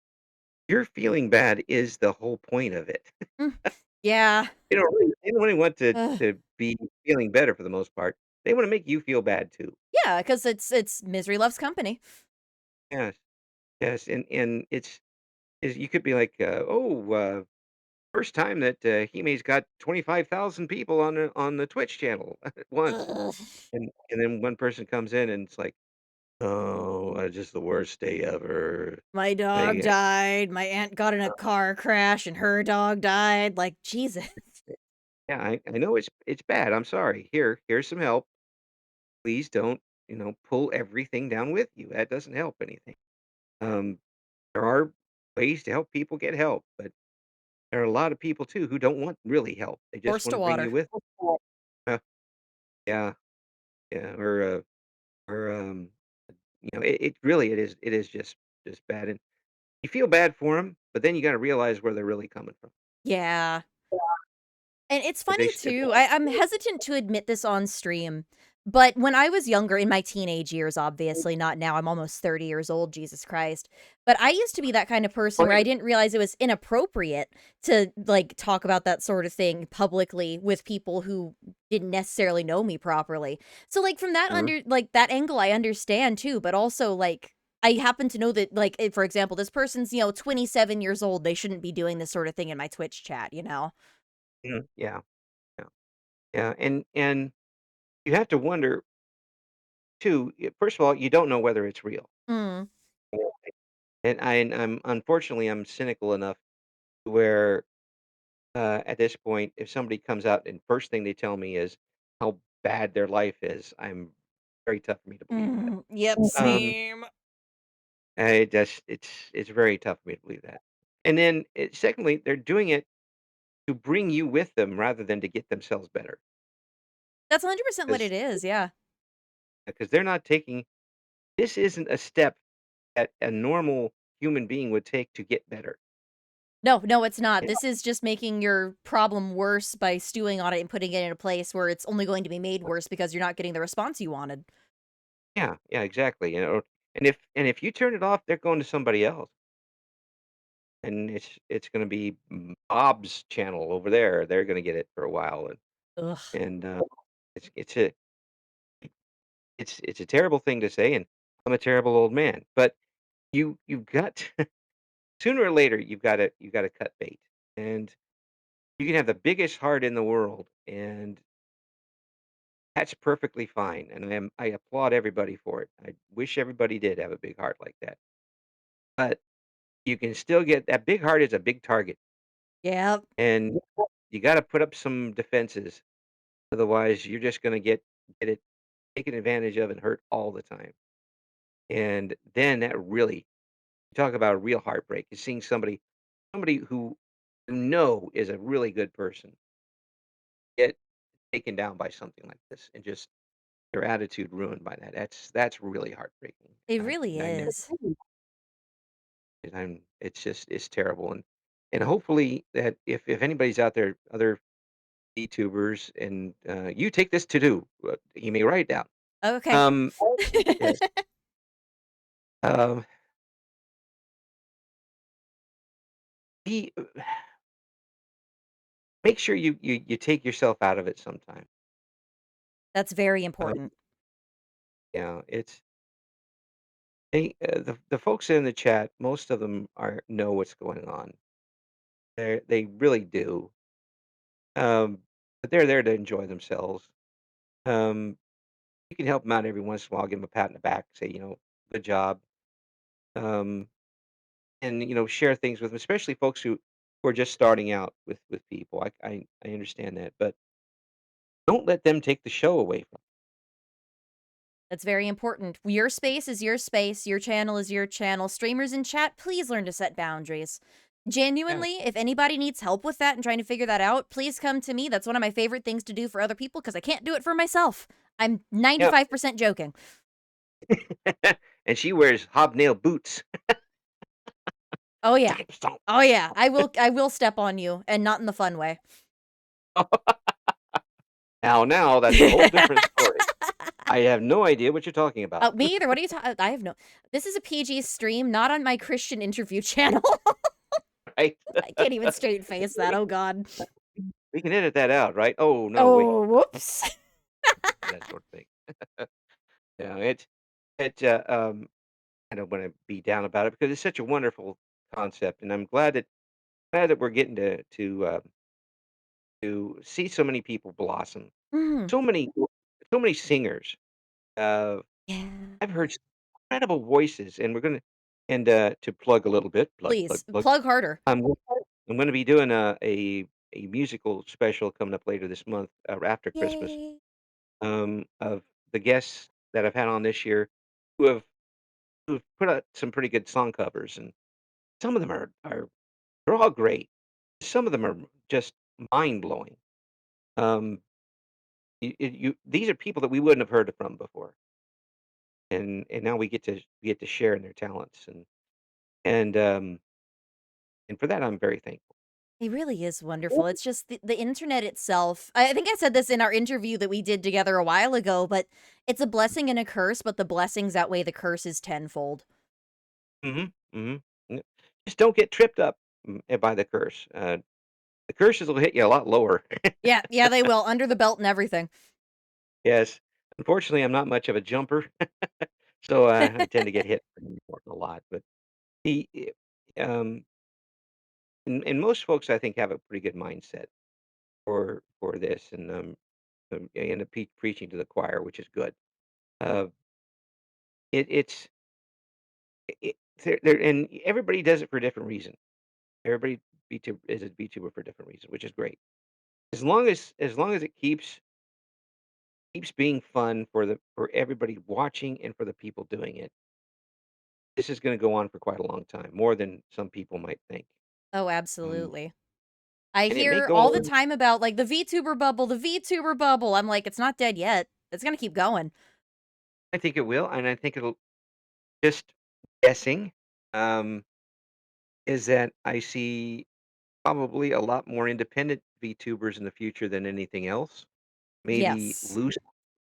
your feeling bad is the whole point of it. Mm, yeah. They don't really want to Ugh. to be feeling better for the most part. They wanna make you feel bad too. Yeah, because it's misery loves company. Yes, yes, and you could be like, "Oh, first time that, Hime's got 25,000 people on the Twitch channel at once." Ugh. And then one person comes in and it's like, "Oh, just the worst day ever." My dog They died, my aunt got in a car crash and her dog died, like, Jesus. Yeah, I know it's bad, I'm sorry. Here's some help. Please don't, pull everything down with you. That doesn't help anything. Um, there are ways to help people get help, but there are a lot of people too who don't want really help. They just Horse want to to bring you water. with them. Yeah, yeah, or it is just bad, and you feel bad for them, but then you got to realize where they're really coming from. Yeah. And it's If they, funny if too, I'm hesitant to admit this on stream, but when I was younger, in my teenage years, obviously, not now, I'm almost 30 years old, Jesus Christ, but I used to be that kind of person where I didn't realize it was inappropriate to, like, talk about that sort of thing publicly with people who didn't necessarily know me properly. So, like, from uh, that angle, I understand too, but also, like, I happen to know that, like, for example, this person's, 27 years old, they shouldn't be doing this sort of thing in my Twitch chat, you know? yeah, yeah, yeah, and you have to wonder too. First of all, you don't know whether it's real. Mm. And I'm unfortunately, I'm cynical enough where, at this point, if somebody comes out and first thing they tell me is how bad their life is, I'm very tough for me to believe that. Yep, Um, same. it's very tough for me to believe that. And then, secondly, they're doing it to bring you with them rather than to get themselves better, That's 100% what because it is, yeah. they're not taking this isn't a step that a normal human being would take to get better. No, no, it's not. This is just making your problem worse by stewing on it and putting it in a place where it's only going to be made worse because you're not getting the response you wanted. Yeah, yeah, exactly, and if you turn it off, they're going to somebody else, and it's gonna be Bob's channel over there. They're gonna get it for a while, Ugh. and it's a it's a terrible thing to say, and I'm a terrible old man, but you've got sooner or later, you gotta cut bait, and you can have the biggest heart in the world, and that's perfectly fine, and I applaud everybody for it. I wish everybody did have a big heart like that, but you can still get that big heart is a big target, Yep. and you gotta put up some defenses, otherwise you're just gonna get it taken advantage of and hurt all the time, and then that really talk about a real heartbreak is seeing somebody who you know is a really good person get taken down by something like this and just their attitude ruined by that. That's really heartbreaking. It really I never is. and it's just it's terrible and hopefully that if anybody's out there, other VTubers, and you take this to do, you may write it down. Okay. Um, yes. Um, be make sure you take yourself out of it sometime. That's very Um, important. yeah, it's the folks in the chat, most of them are know what's going on. They really do. But they're there to enjoy themselves. Um, you can help them out every once in a while, give them a pat in the back, say, good job. Um, and share things with them, especially folks who are just starting out with people. I understand that, but don't let them take the show away from That's very important. Your space is your space, your channel is your channel. Streamers in chat, please learn to set boundaries. you. Genuinely, if anybody needs help with that and trying to figure that out, please come to me. That's one of my favorite things to do for other people because I can't do it for myself. I'm Yeah. 95% joking. Yeah. And she wears hobnail boots. Oh yeah. Stomp, stomp. Oh yeah. I will step on you and not in the fun way. Now that's a whole different story. I have no idea what you're talking about. Oh, me either. What are you talking? I have no. This is a PG stream, not on my Christian interview channel. Right? I can't even straight face that. Oh God. We can edit that out, right? Oh, no, wait. Oh, whoops. That sort of thing. Yeah, I don't wanna be down about it because it's such a wonderful concept, and I'm glad that we're getting to see so many people blossom. Mhm. So many so many singers. Uh, Yeah. I've heard incredible voices, and we're gonna and, to plug a little bit, plug, plug, Please, plug. plug harder. I'm I'm gonna be doing a musical special coming up later this month, after Christmas, Yay. of the guests that I've had on this year who have who've put out some pretty good song covers, and some of them are they're all great. Some of them are just mind blowing. Um, these are people that we wouldn't have heard from before, and now we get to share in their talents, and and for that I'm very thankful. It really is wonderful. It's just the internet itself. I think I said this in our interview that we did together a while ago, but it's a blessing and a curse, but the blessings outweigh the curses tenfold. Hmm. Hmm. Just don't get tripped up by the curse. The curses will hit you a lot lower. Yeah, yeah, they will under the belt and everything. Yes, unfortunately, I'm not much of a jumper, so I tend to get hit pretty more a lot. But he, um, and most folks, I think, have a pretty good mindset for this, and I end up preaching to the choir, which is good. Uh, it's there, and everybody does it for a different reason. Everybody is a VTuber for a different reason, which is great. As long as it keeps being fun for everybody watching and for the people doing it, this is going to go on for quite a long time, more than some people might think. Oh, Um, absolutely. I and it may hear go all the on. time about like the VTuber bubble, the VTuber bubble. I'm like, it's not dead yet. It's gonna keep going. I think it will, and I think it'll just guessing. Um, is that I see probably a lot more independent VTubers in the future than anything else. Maybe Yes.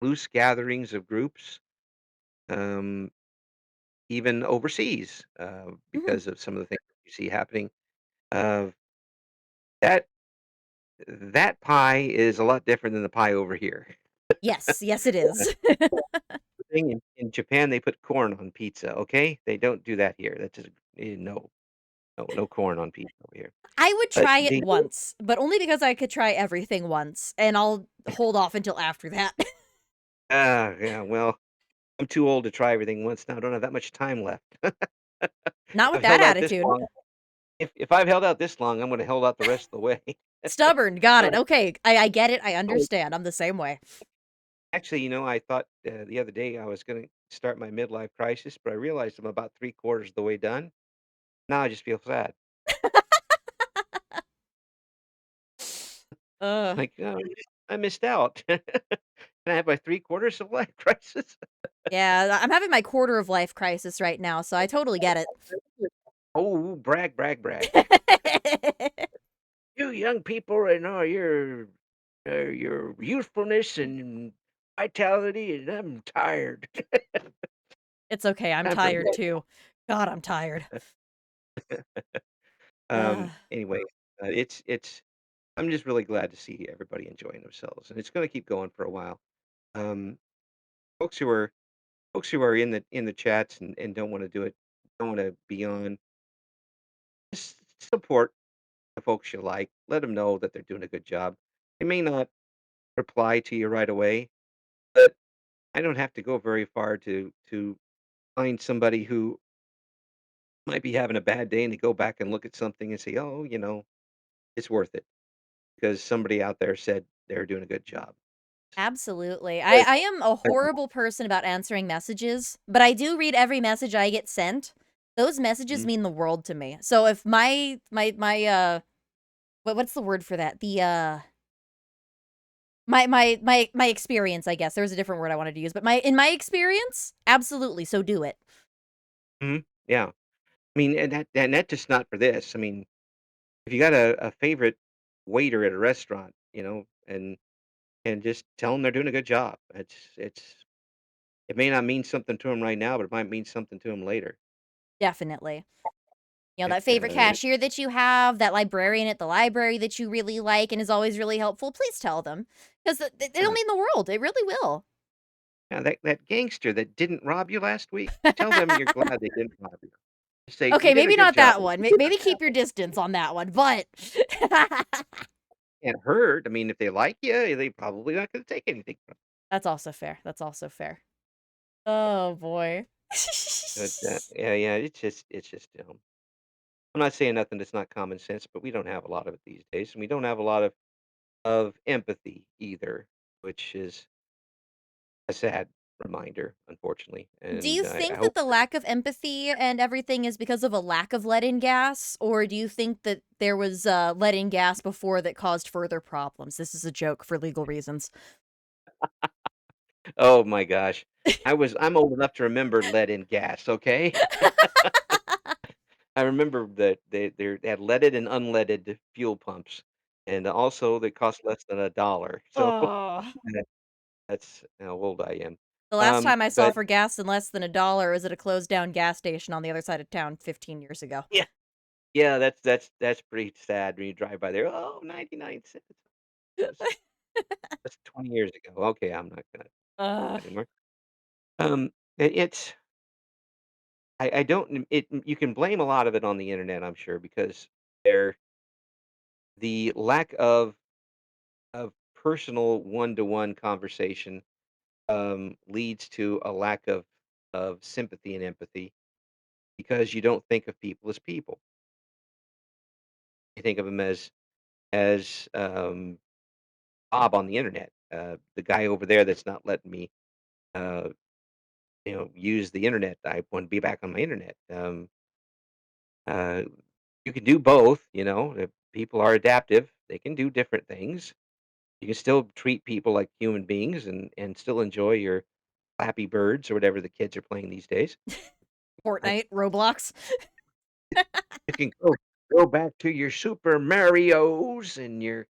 loose gatherings of groups, um, even overseas, Mhm. because of some of the things you see happening. Uh, that that pie is a lot different than the pie over here. Yes, yes, it is. thing in Japan, they put corn on pizza, okay? They don't do that here. That's just no, no corn on pizza over here. I would But try it the once, but only because I could try everything once, and I'll hold off until after that. yeah, well, I'm too old to try everything once now, I don't have that much time left. Not with I've that held out this attitude. long. If I've held out this long, I'm gonna hold out the rest of the way. Stubborn, got it, Alright. okay, I get it, I Oh, understand, I'm the same way. actually, I thought, the other day I was gonna start my midlife crisis, but I realized I'm about 3/4 of the way done. Now I just feel sad. Ugh. Like, "Oh, I missed out." Can I have my 3/4 of life crisis? Yeah, I'm having my quarter of life crisis right now, so I totally get it. Oh, brag, brag, brag. You young people right now, your youthfulness and vitality, and I'm tired. It's okay, I'm Time for tired bed. too. God, I'm tired. Ugh. Anyway, it's I'm just really glad to see everybody enjoying themselves, and it's gonna keep going for a while. Um, folks who are folks who are in the chats and don't wanna do it, don't wanna be on, just support the folks you like. Let them know that they're doing a good job. They may not reply to you right away, but I don't have to go very far to find somebody who might be having a bad day and to go back and look at something and say, "Oh, it's worth it," because somebody out there said they're doing a good job. Absolutely. But I am a horrible person about answering messages, but I do read every message I get sent. Those messages Mhm. mean the world to me. So if what's the word for that? My experience, I guess. There was a different word I wanted to use, but my experience, absolutely, so do it. Mhm. Yeah. I mean, and that's just not for this. I mean, if you got a favorite waiter at a restaurant, and just tell them they're doing a good job. It may not mean something to them right now, but it might mean something to them later. Definitely. You know, It, that favorite cashier that you have, that librarian at the library that you really like and is always really helpful, please tell them, 'cause it'll yeah, mean the world, it really will. yeah, that gangster that didn't rob you last week, tell them you're glad they didn't rob you. Say, "You Okay, did a maybe good not job." that one. Maybe keep your distance on that one, but Can't hurt. I mean, if they like you, they probably not gonna take anything from that's also fair. That's also fair. Oh boy. you. But, yeah, yeah, it's just, I'm not saying nothing that's not common sense, but we don't have a lot of it these days, and we don't have a lot of empathy either, which is a sad reminder, unfortunately, Do you and I think that hope. the lack of empathy and everything is because of a lack of lead in gas, or do you think that there was lead in gas before that caused further problems? This is a joke for legal reasons. Oh my gosh. I'm old enough to remember lead in gas, okay? I remember that they had leaded and unleaded fuel pumps, and also they cost less than $1. So Oh. that that's how old I am. The last time I saw But for gas in less than $1 was at a closed down gas station on the other side of town 15 years ago. yeah, yeah, that's pretty sad when you drive by there, "Oh, 99 cents." That's that's 20 years ago. Okay, I'm not gonna Ugh. anymore. It's I don't it you can blame a lot of it on the internet, I'm sure, because the lack of personal one-to-one conversation, leads to a lack of sympathy and empathy because you don't think of people as people. You think of them as Bob on the internet, the guy over there that's not letting me, uh, use the internet. I want to be back on my internet. Uh, you can do both. If people are adaptive. They can do different things. You can still treat people like human beings and still enjoy your Flappy Birds or whatever the kids are playing these days. Uh, Fortnite, Roblox. you can go back to your Super Marios and your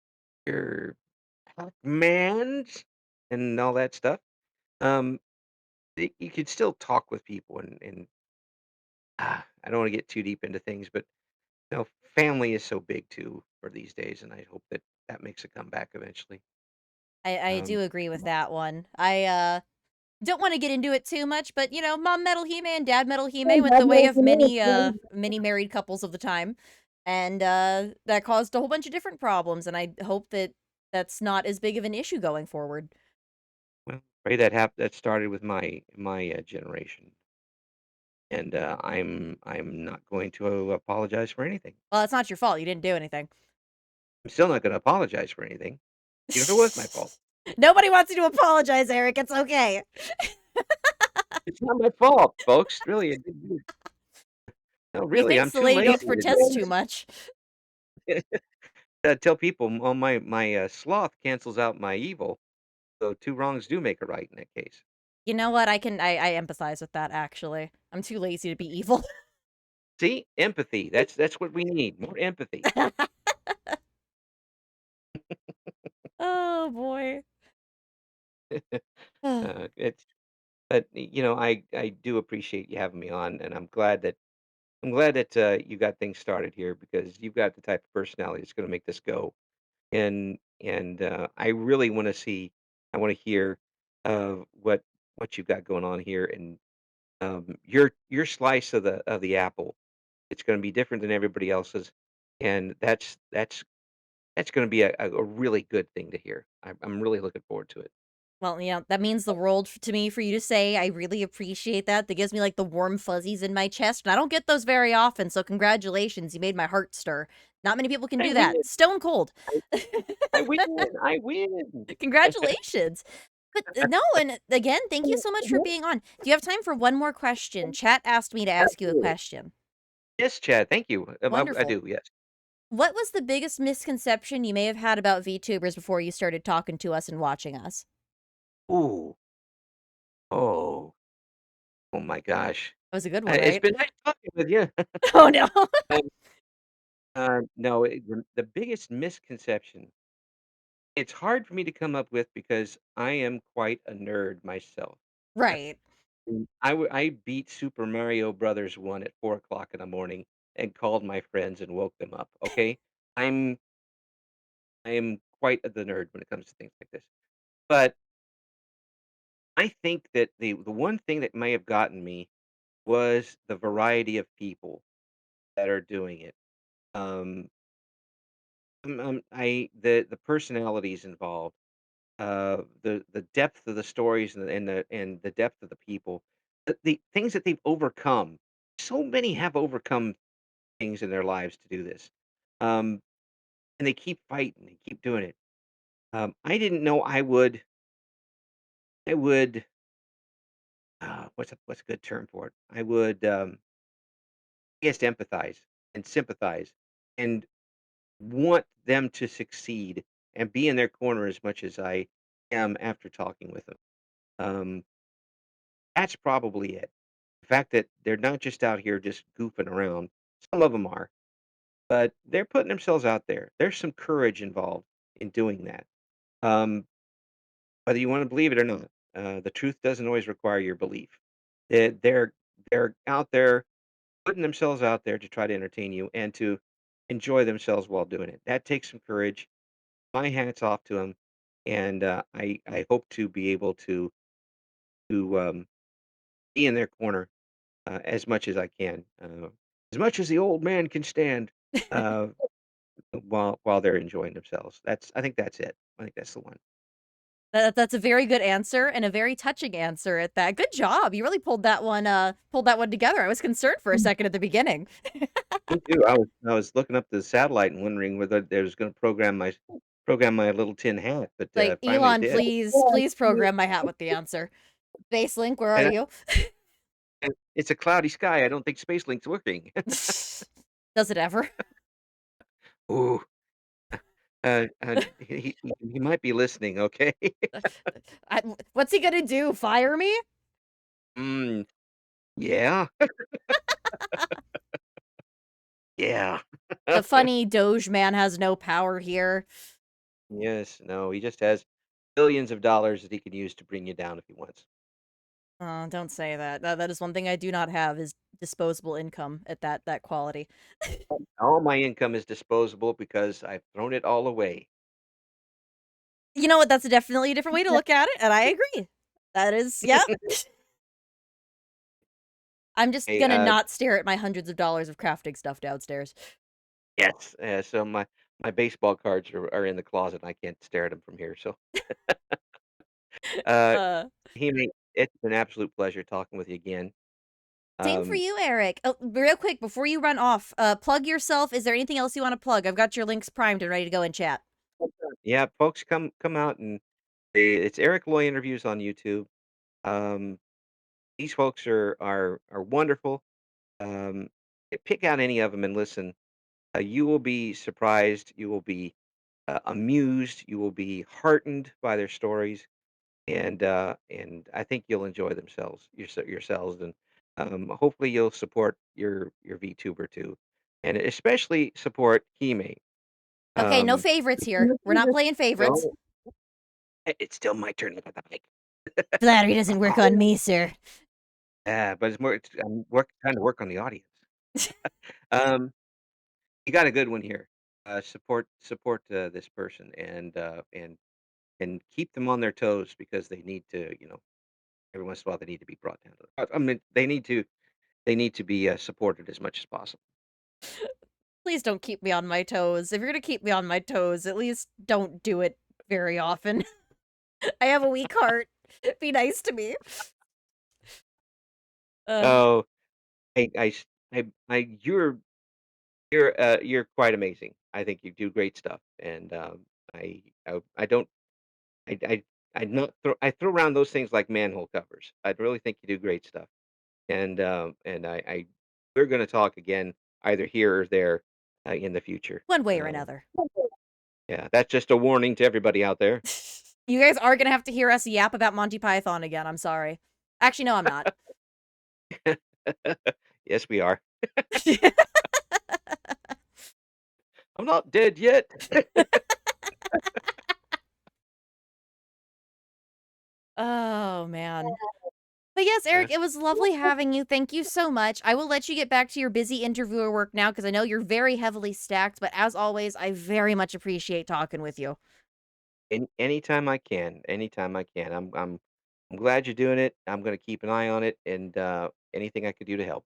Pac-Mans and all that stuff. Um, you could still talk with people and I don't want to get too deep into things, but family is so big too for these days, and I hope that that makes a comeback eventually. I Um, do agree with that one. Don't wanna get into it too much, but, Mom Metal Hime and Dad Metal Hime Oh, went God the way knows of you know many married couples of the time, and, that caused a whole bunch of different problems, and I hope that that's not as big of an issue going forward. Well, pray that started with my generation, and, I'm not going to apologize for anything. Well, it's not your fault, you didn't do anything. I'm still not gonna apologize for anything, even if it was my fault. Nobody wants you to apologize, Eric, it's okay. It's not my fault, folks, really, it didn't do no, really, Methinks I'm the too lady lazy doth to protest too do much. it. Tell people, "Oh, my sloth cancels out my evil, so 2 wrongs do make a right in that case." You know what? I empathize with that, actually. I'm too lazy to be evil. See? Empathy, that's what we need, more empathy. Oh, boy. It's but, I do appreciate you having me on, and I'm glad that you got things started here because you've got the type of personality that's gonna make this go. And I really I wanna hear, what you've got going on here and, your slice of the apple. It's gonna be different than everybody else's, and that's gonna be a really good thing to hear. I'm really looking forward to it. Well, that means the world to me for you to say. I really appreciate that. That gives me like the warm fuzzies in my chest, and I don't get those very often. So congratulations, you made my heart stir. Not many people can I do win! that. Stone cold. I win! I win! Congratulations. But no, and again, thank you so much for being on. Do you have time for one more question? Chat asked me to ask you a Absolutely. question. Yes, Chad, thank you. I Wonderful. do, yes. What was the biggest misconception you may have had about VTubers before you started talking to us and watching us? Ooh. Oh. Oh my gosh. That was a good one, It's right? been nice talking with you. Oh no. No, the biggest misconception, it's hard for me to come up with because I am quite a nerd myself. Right. I beat Super Mario Brothers 1 at 4 o'clock in the morning and called my friends and woke them up, okay? I'm I am quite the nerd when it comes to things like this. But I think that the one thing that may have gotten me was the variety of people that are doing it. Um, the personalities involved, the depth of the stories and the depth of the people, the things that they've overcome. So many have overcome things in their lives to do this, um, and they keep fighting, they keep doing it. I didn't know I would. I would. What's a good term for it? I would. I guess empathize and sympathize and want them to succeed and be in their corner as much as I am after talking with them. Um, that's probably it. The fact that they're not just out here just goofing around. Some of them are, but they're putting themselves out there. There's some courage involved in doing that. Um, whether you want to believe it or not, the truth doesn't always require your belief. They're they're out there putting themselves out there to try to entertain you and to enjoy themselves while doing it. That takes some courage. My hat's off to them, and I hope to be able to be in their corner as much as I can, as much as the old man can stand, uh, while they're enjoying themselves. I think that's it. I think that's the one. That's a very good answer and a very touching answer at that. Good job. You really pulled that one together. I was concerned for a second at the beginning. Me too. I was looking up the satellite and wondering whether they was going to program my little tin hat, but Like, finally it Elon, did. please program my hat with the answer. Base Link, where are And you? it's a cloudy sky. I don't think SpaceLink's working. Does it ever? Ooh, he might be listening, okay? What's he gonna do? Fire me? Mm, yeah, yeah. The funny Doge man has no power here. Yes, no, he just has billions of dollars that he can use to bring you down if he wants. Don't say that. That is one thing I do not have is disposable income at that quality. All my income is disposable because I've thrown it all away. You know what? That's definitely a different way to look at it, and I agree. That is yep. I'm just Hey, gonna not stare at my hundreds of dollars of crafting stuff downstairs. yes, so my baseball cards are in the closet, and I can't stare at them from here, so, uh, Uh, Hime, it's an absolute pleasure talking with you again. Same for Um, you, Eric. Oh, real quick before you run off, plug yourself. Is there anything else you wanna plug? I've got your links primed and ready to go in chat. yeah, folks, come out and it's Eric Loy Interviews on YouTube. Um, these folks are wonderful. Um, pick out any of them and listen. You will be surprised. You will be amused. You will be heartened by their stories, and I think you'll enjoy yourselves, and hopefully you'll support your VTuber too, and especially support Hime. Okay, no Um, favorites here. We're not playing favorites. no, it's still my turn to get the mic. Flattery doesn't work on me, sir. Yeah, but it's more. I'm trying to work on the audience. Um, you got a good one here. Support this person, and keep them on their toes because they need to. Every once in a while they need to be brought down. I mean, they need to be supported as much as possible. Please don't keep me on my toes. If you're gonna keep me on my toes, at least don't do it very often. I have a weak heart. Be nice to me. Uh, Oh, I, s- you're quite amazing. I think you do great stuff, and I don't I I throw around those things like manhole covers. I really think you do great stuff, and I we're going to talk again either here or there in the future. one way or another. Yeah, that's just a warning to everybody out there. You guys are gonna have to hear us yap about Monty Python again, I'm sorry. Actually, no, I'm not. Yes, we are. I'm not dead yet. Oh, man. But yes, Uh, Eric, it was lovely having you. Thank you so much. I will let you get back to your busy interviewer work now because I know you're very heavily stacked. But as always, I very much appreciate talking with you. anytime I can, anytime I can. I'm glad you're doing it. I'm going to keep an eye on it, and anything I could do to help.